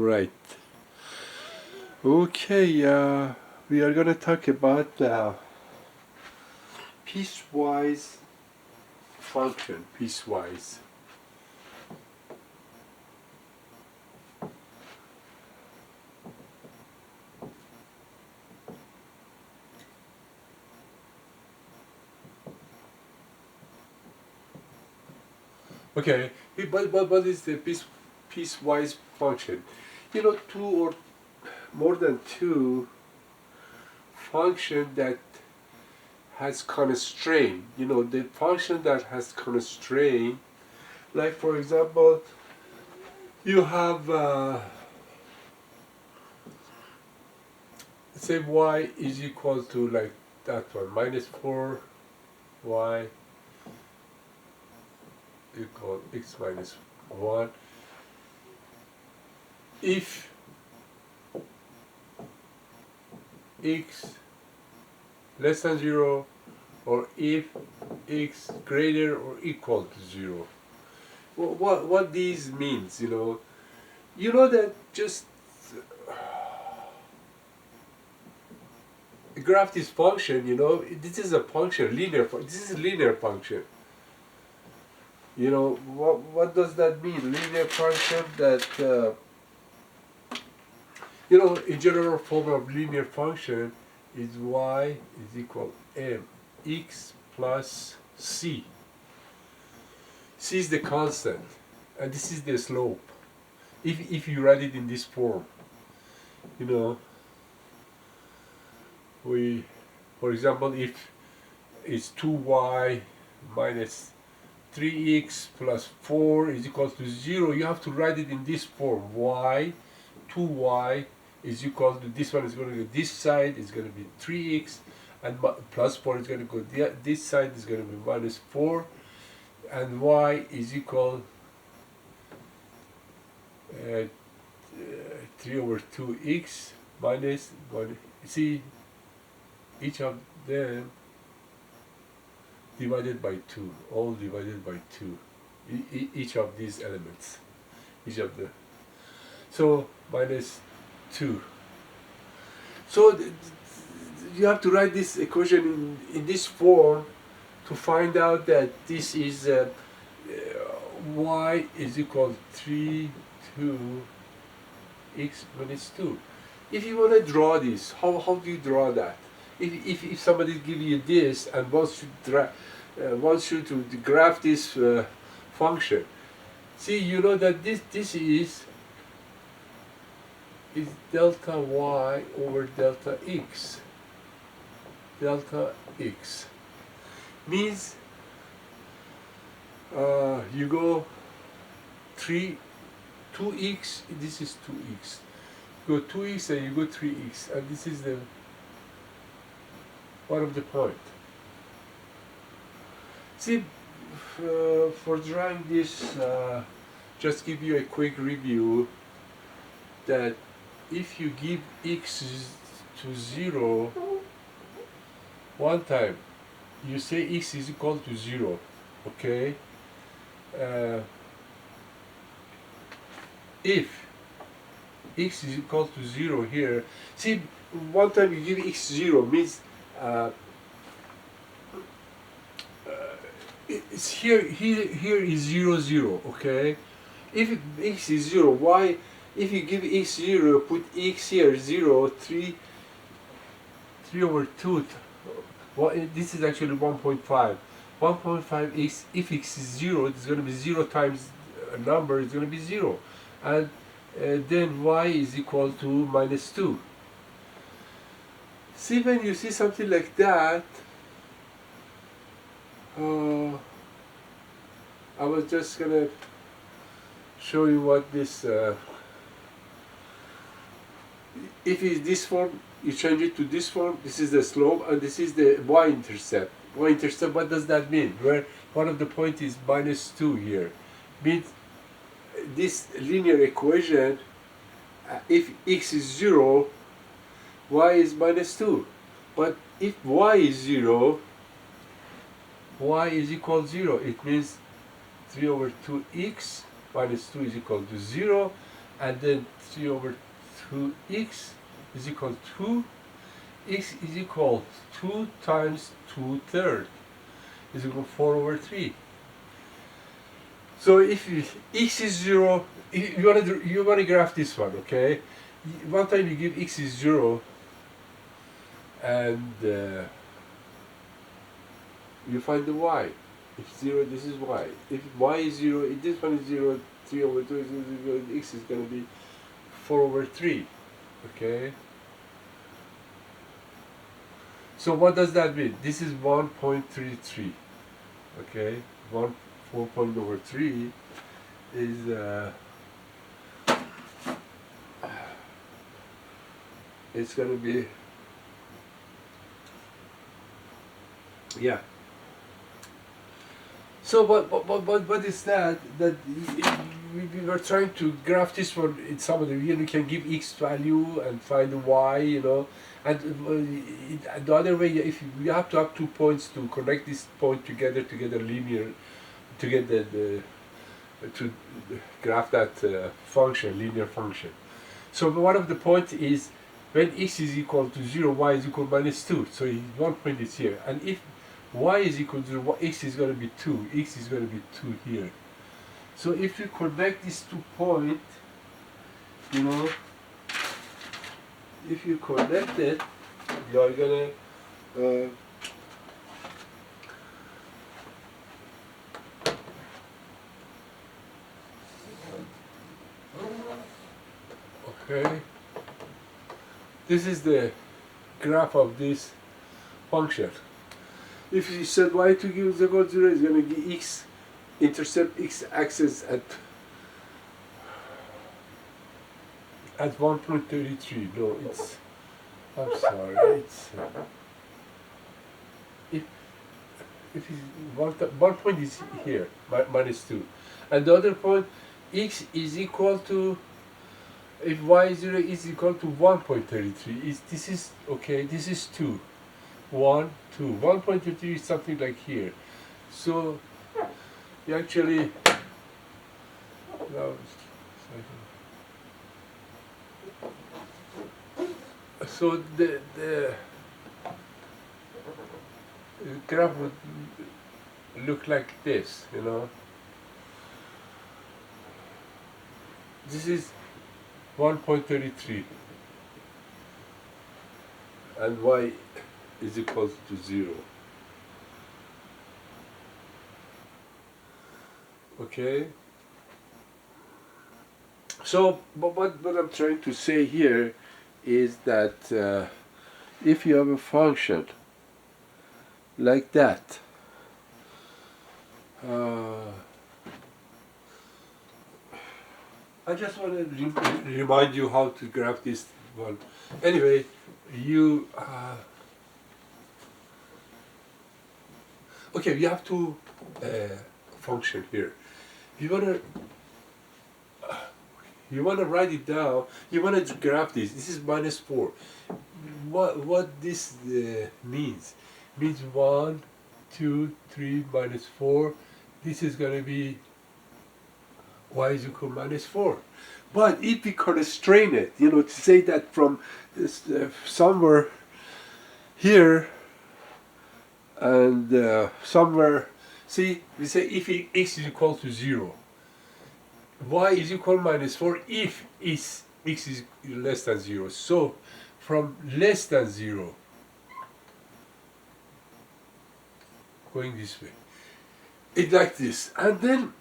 Alright. Okay, we are going to talk about piecewise function, piecewise. Okay, but what is the piecewise function? You know, two or more than two function that has constraint. You know, the function that has constraint, like for example, you have say y is equal to like that one, minus 4y equal x minus 1. If x less than 0 or if x greater or equal to 0. What these means, you know that just graph this function, this is a function, this is a linear function. You know, what does that mean? Linear function that, in general form of linear function is y is equal mx plus c. C is the constant, and this is the slope. If you write it in this form, for example, if it's 2y minus 3x plus 4 is equal to 0, you have to write it in this form. 2y is equal to, this one is going to go this side, is going to be 3x, and plus 4 is going to go this side, is going to be minus 4, and y is equal 3 over 2x minus 1. See, each of them divided by 2, all divided by 2, each of these elements, so minus 2. So you have to write this equation in this form to find out that this is y is equal 3 to x minus 2. If you want to draw this, how do you draw that? If somebody gives you this and wants you to graph this function, see, you know that this is delta y over delta x. Delta x means you go 2x, this is 2x. You go 2x and you go 3x, and this is the one of the point. See, for drawing this, just give you a quick review that if you give x to 0 one time, you say x is equal to 0, okay? If x is equal to 0 here, see, one time you give x 0 means it's here is 0 0, okay? If x is 0, why? If you give x 0, put x here 0, 3 over 2. Well, this is actually 1.5. 1.5 x, if x is 0, it's going to be 0 times a number, it's going to be 0. And then y is equal to minus 2. See, when you see something like that, I was just going to show you what this, if it's this form, you change it to this form. This is the slope, and this is the y-intercept. Y-intercept, what does that mean? Where one of the point is minus 2 here. Means this linear equation, if x is 0, y is minus 2. But if y is 0, y is equal to 0. It means 3 over 2x minus 2 is equal to 0. and then 3 over 2x is equal to x is equal to 2 times 2/3 is equal to 4 over 3. So if x is 0, you want to graph this one, okay? One time you give x is 0 and you find the y. If 0, this is y. If y is 0, if this one is 0, 3 over 2 is 0, x is going to be 4 over 3, okay? So what does that mean? This is 1.33, okay? 4 point over 3 is it's going to be, yeah. So what is that we were trying to graph this one in some of the, you can give x value and find the y, you know, and the other way, if you have to have 2 points to connect this point together linear, to get to graph that function, linear function. So one of the points is when x is equal to 0, y is equal to -2. So one point is here, and if y is equal to 0, x is going to be 2. X is going to be 2 here. So if you connect these 2 points, you know, if you connect it, you are going to okay. This is the graph of this function. If you set y to give is equal to 0, it's going to give x, intercept x axis at 1.33. No, it's, I'm sorry, it's if one point is here, -2, and the other point, x is equal to, if y is 0 is equal to 1.33. This is okay. This is 2. 1, 2. 1.33 is something like here. So you actually, so the graph would look like this, you know. This is 1.33 and y is equal to 0. Okay. So, but what I'm trying to say here is that if you have a function like that, I just want to remind you how to graph this one. Anyway, you okay, you have to function here. You wanna write it down. You wanna graph this. This is -4. What this means? Means 1, 2, 3 -4. This is gonna be y is equal to -4. But if we constrain it, you know, to say that from this, somewhere here and somewhere, see, we say if x is equal to 0, y is equal to -4 if x is less than 0. So from less than 0, going this way, it's like this, and then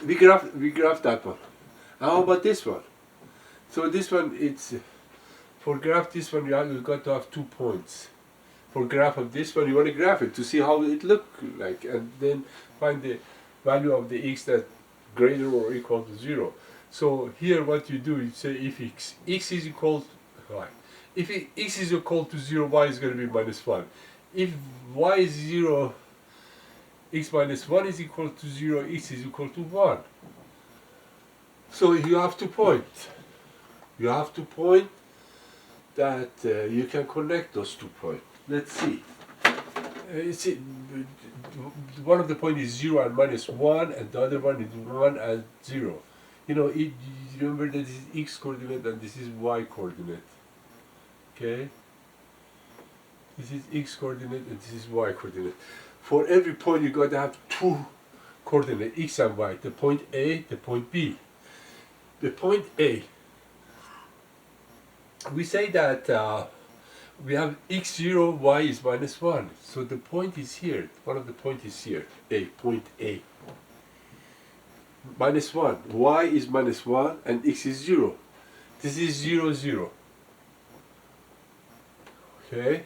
we graph that one. How about this one? So this one, it's for graph this one, you've got to have 2 points. For graph of this one, you want to graph it to see how it look like, and then find the value of the x that's greater or equal to 0. So here, what you do, you say if x is equal to y. If x is equal to 0, y is going to be -1. If y is 0, x minus 1 is equal to 0, x is equal to 1. So you have to point. You have to point that you can connect those 2 points. Let's see. See, one of the points is 0 and -1, and the other one is 1 and 0. you know, you remember that this is x coordinate and this is y coordinate. Okay? This is x coordinate and this is y coordinate. For every point you got to have two coordinates, x and y, the point A, the point B. The point A, we say that we have x0, y is -1. So the point is here, one of the points is here, A, point A. -1, y is -1 and x is 0. This is 0, 0. Okay?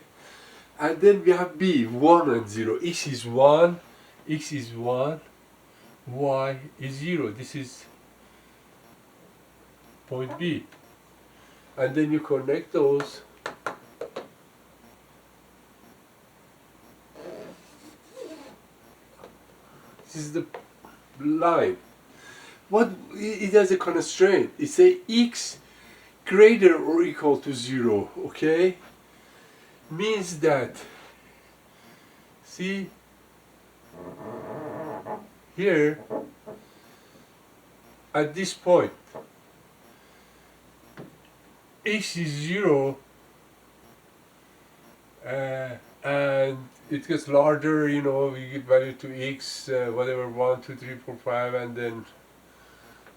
And then we have B, 1 and 0. X is 1, x is 1, y is 0. This is point B. And then you connect those. This is the line. What it has a constraint. It say x greater or equal to 0. Okay? Means that, see, here at this point x is 0 and it gets larger, you know, we give value to x, whatever, 1, 2, 3, 4, 5, and then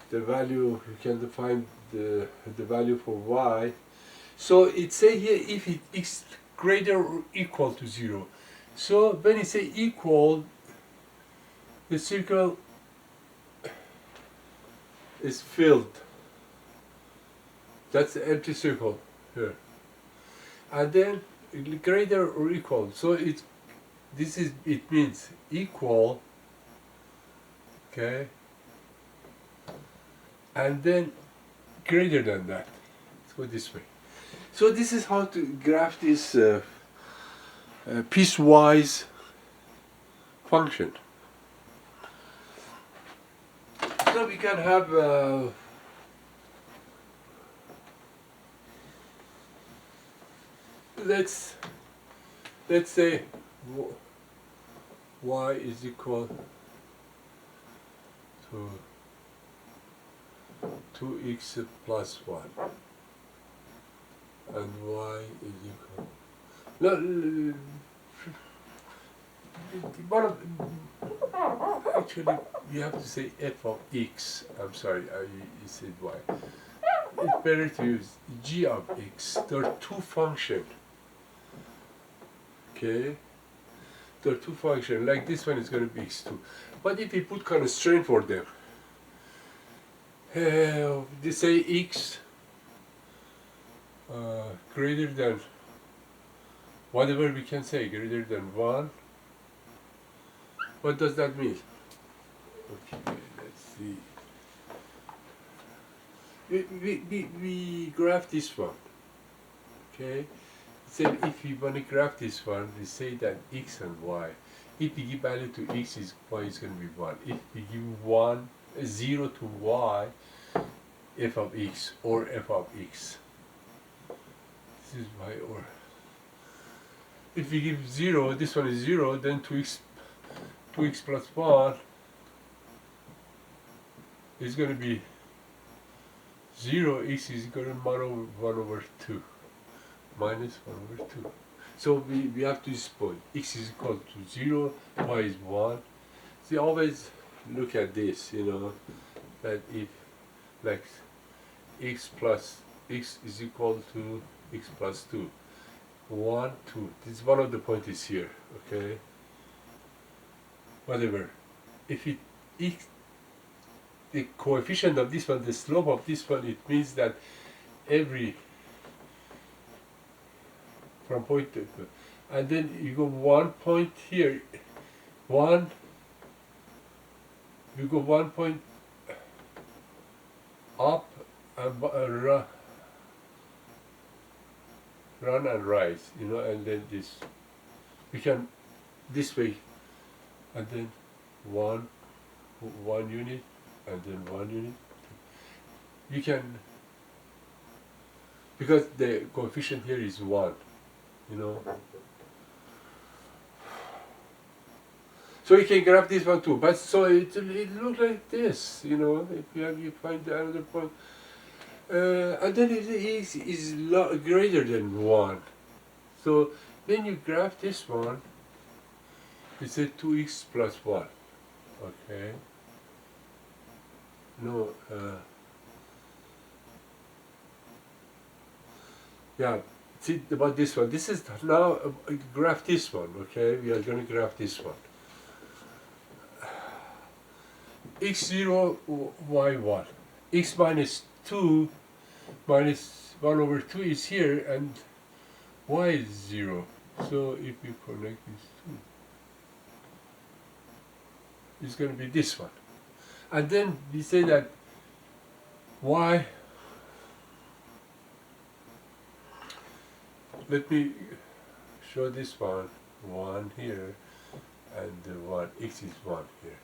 the value, you can define the value for y. So it say here if it x greater or equal to 0. So when it say equal, the circle is filled. That's the empty circle here. And then greater or equal. So it means equal, okay, and then greater than that. Let's go this way. So this is how to graph this piecewise function. So we can have let's say y is equal to 2x plus 1 and y is equal, no, actually you have to say f of x. I'm sorry, you said y. It's better to use g of x. There are two functions. Okay, there are two functions. Like this one is going to be x2. But if we put constraint for them, they say x greater than, whatever we can say, greater than 1. What does that mean? Okay, let's see. We graph this one. Okay. So if we want to graph this one, we say that x and y. If we give value to x, y is going to be 1. If we give 0 to y, f of x or f of x. This is y or. If we give 0, this one is 0, then 2x plus 1 is going to be 0, x is equal to 1 over 2. Minus 1 over 2. So we have to this point. X is equal to 0, y is 1. See, always look at this, you know, that if, like, x is equal to x plus 2. 1, 2. This is one of the points is here, okay? Whatever. If the coefficient of this one, the slope of this one, it means that every from point to, and then you go 1 point here, you go 1 point up and run and rise, you know, and then this, we can this way, and then one unit, and then 1 unit. You can, because the coefficient here is 1. You know, So you can graph this one too, but so it looks like this, you know, if you find another point. And then it is greater than 1. So then you graph this one, it's a 2x plus 1, okay? No, yeah, see about this one. This is now, graph this one, okay? We are going to graph this one. x0, y1. X minus 2 minus 1 over 2 is here, and y is 0. So if you connect these two, it's going to be this one. And then we say that y, let me show this one, 1 here, and 1, x is 1 here.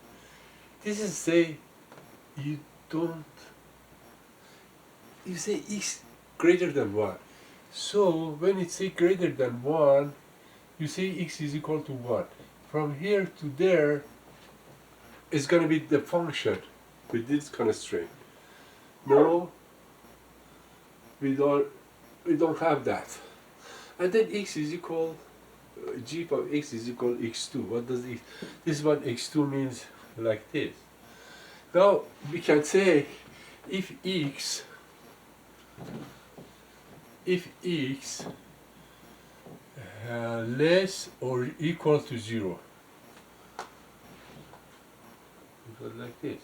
This is say you don't, you say x greater than 1. So when it say greater than 1, you say x is equal to 1. From here to there is going to be the function with this constraint. No, we don't have that. And then x is equal, g of x is equal x2. What does x? This one x2 means like this. Now we can say if x less or equal to 0, it was like this.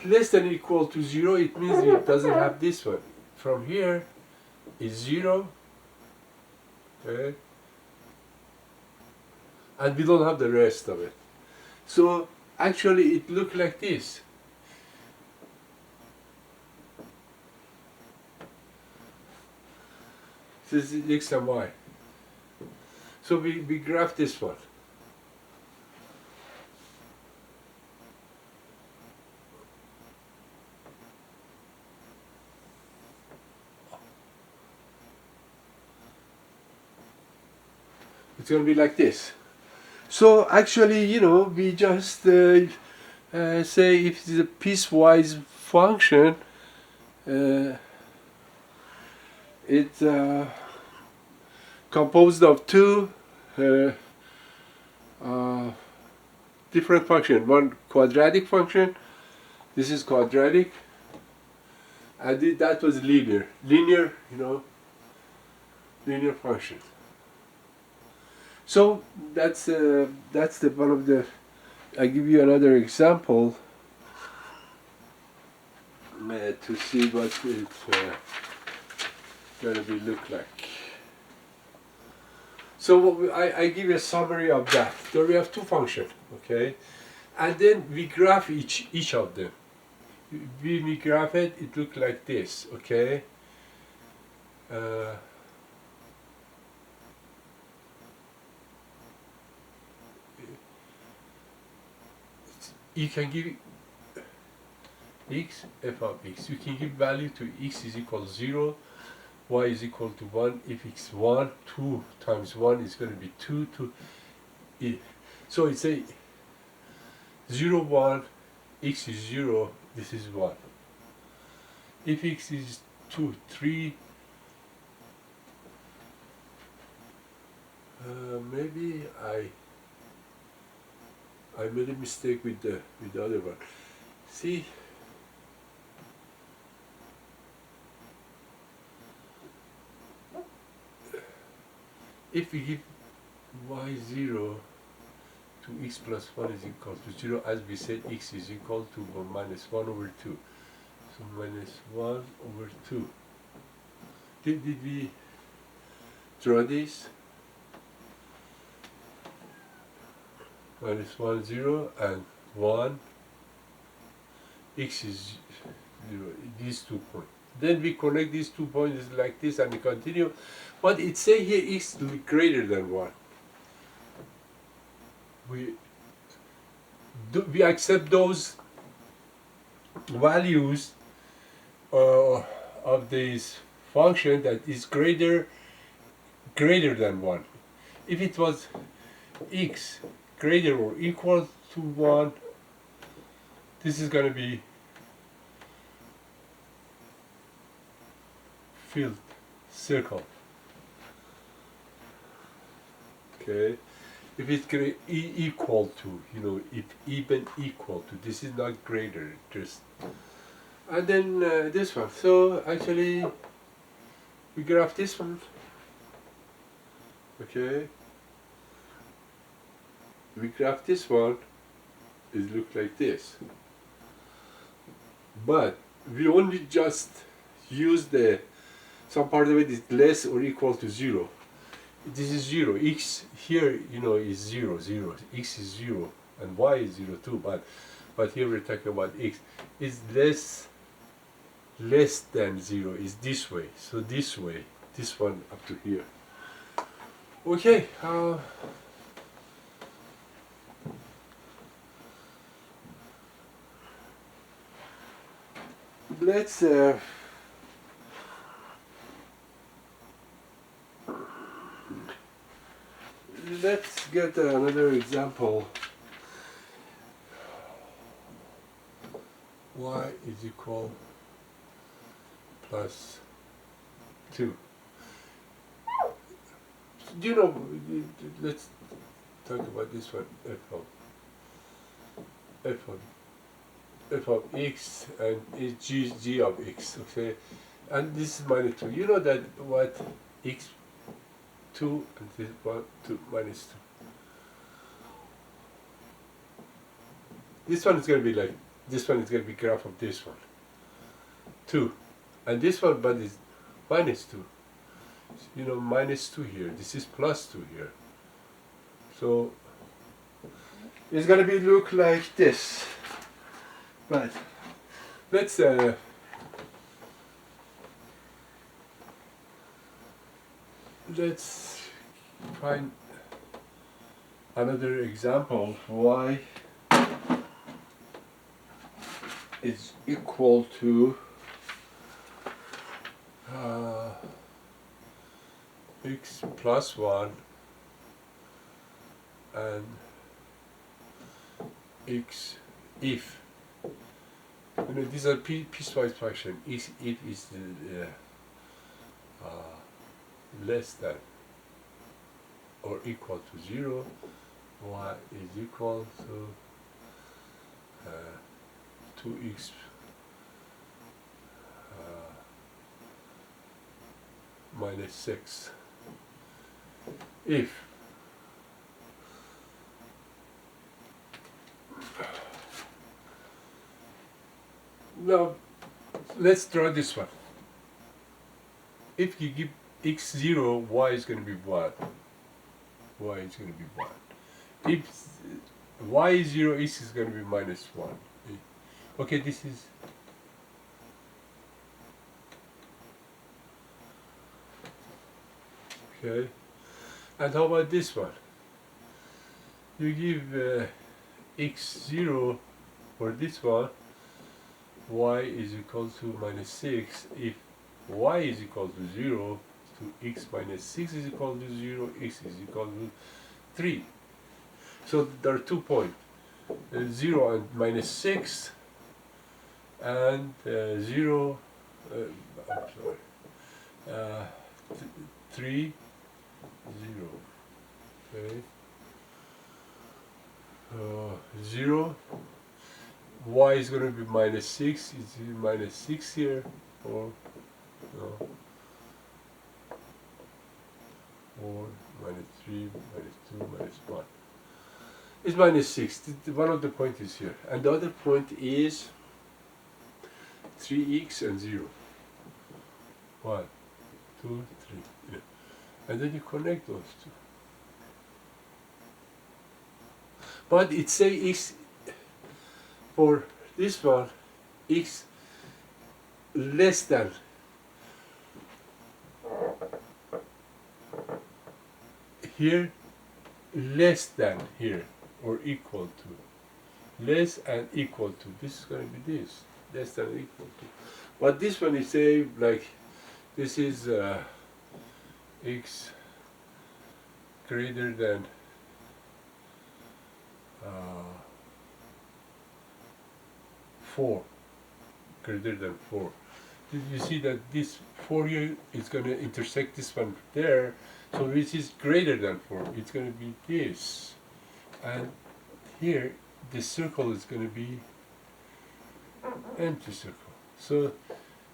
Less than or equal to 0, it means it doesn't have this one. From here is 0, okay? And we don't have the rest of it. So actually it looked like this. This is x and y. So we graph this one. It's going to be like this. So actually, you know, we just say if it's a piecewise function, it's composed of two different functions. One quadratic function, this is quadratic, and that was linear, you know, linear function. So that's the one of the. I give you another example to see what it's gonna be look like. So I give you a summary of that. So we have two functions, okay, and then we graph each of them. When we graph it, it looks like this, okay. You can give x, f of x. You can give value to x is equal to 0, y is equal to 1. If x 1, 2 times 1 is going to be 2. So it's a 0, 1, x is 0, this is 1. If x is 2, 3, maybe I made a mistake with the other one. See, if we give y0 to x plus 1 is equal to 0, as we said, x is equal to 1 minus 1 over 2. So minus 1 over 2. Did we draw this? Minus 1, 0, and 1, x is 0, these 2 points. Then we connect these 2 points like this and we continue. But it say here x to be greater than 1. We accept those values of this function that is greater than 1. if it was x greater or equal to 1, this is going to be filled circle. Okay, if it's equal to, you know, if even equal to, this is not greater, just, and then this one. So actually we graph this one. Okay, we graph this one, it looks like this, but we only just use the some part of it is less or equal to 0. This is 0. X here, you know, is 0, 0. X is 0 and y is 0 too, but here we're talking about x is less than 0 is this way. So this way, this one up to here. Okay, let's get another example. Y is equal plus 2. You know, let's talk about this one, f of x, and it's g of x, okay? And this is minus 2. You know that what x 2 and this 1, 2, minus 2. This one is going to be like, this one is going to be graph of this one. 2. And this one, but is minus 2. You know, minus 2 here. This is plus 2 here. So it's going to be look like this. But let's find another example. Y is equal to x plus 1 and x if, you know, these are piecewise function. If is the less than or equal to 0, y is equal to 2x minus 6 if now let's draw this one. If you give x 0, y is going to be 1. Y is going to be 1. If y is 0, x is going to be minus 1. Okay, this is okay. And how about this one? You give x 0 for this one, y is equal to minus 6. If y is equal to 0, to x minus 6 is equal to 0, x is equal to 3. So there are 2 points, 0 and minus 6, and 0, I'm sorry, 3, 0, okay, 0, y is going to be minus 6, it's minus 6 here, or no, or minus 3, minus 2, minus 1. It's minus 6. One of the points is here. And the other point is 3x and 0. 1, 2, 3. Yeah. And then you connect those two. But it says x for this one, x less than here, less than here, or equal to. Less and equal to. This is going to be this. Less than or equal to. But this one is say like this is x greater than 4, greater than 4. Did you see that this 4 here is going to intersect this one there, so which is greater than 4, it's going to be this, and here the circle is going to be empty circle. So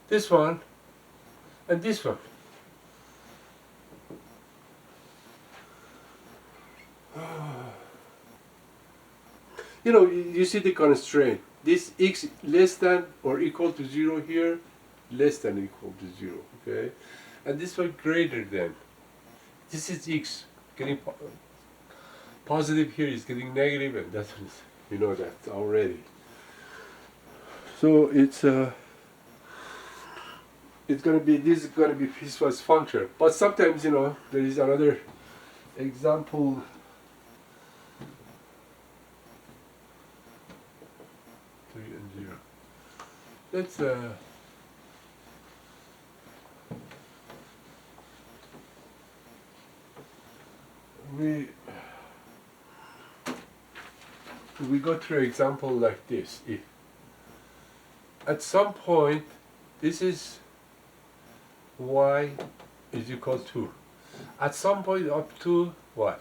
this one and this one. You know, you see the constraint. This x less than or equal to 0 here, less than or equal to 0, okay? And this one greater than. This is x getting positive here is getting negative, and that's you know that already. So it's gonna be, this is gonna be piecewise function. But sometimes, you know, there is another example. Let's we go through an example like this. If at some point this is y is equal to, at some point up to what?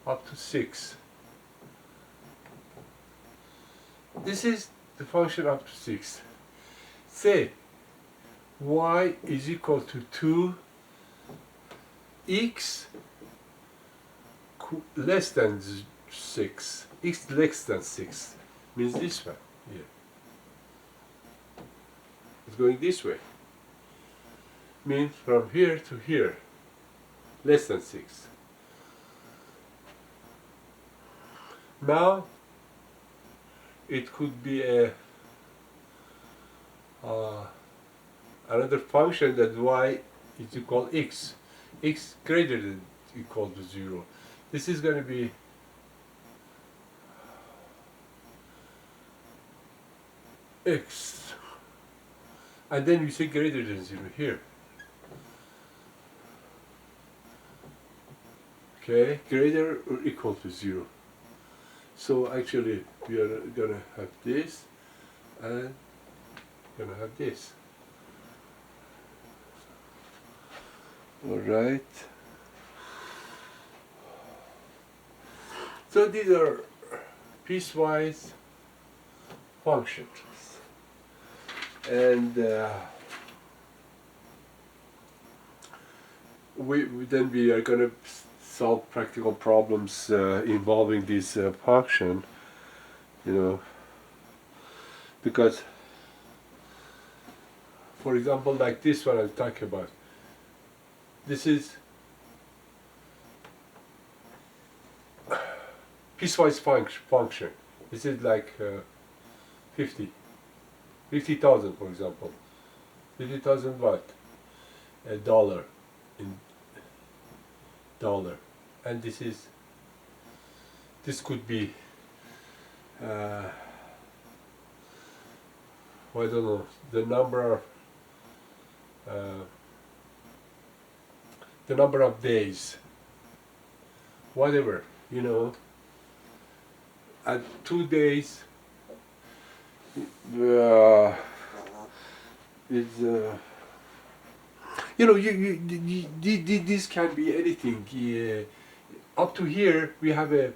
Up to 6. This is the function up to 6. Say y is equal to 2x less than 6. X less than 6 means this one here. It's going this way. Means from here to here, less than 6. Now it could be a another function that y is equal x greater than equal to 0. This is going to be x, and then we say greater than 0 here. Okay, greater or equal to 0. So actually we are gonna have this and gonna have this. Alright. So these are piecewise functions. And then we are gonna solve practical problems involving this function, you know, because, for example, like this one I'll talk about. This is piecewise function. This is like 50,000, for example. 50,000 what? A dollar in dollar, and this could be I don't know, the number of days, whatever, you know. At 2 days it's you know, this can be anything. Up to here we have a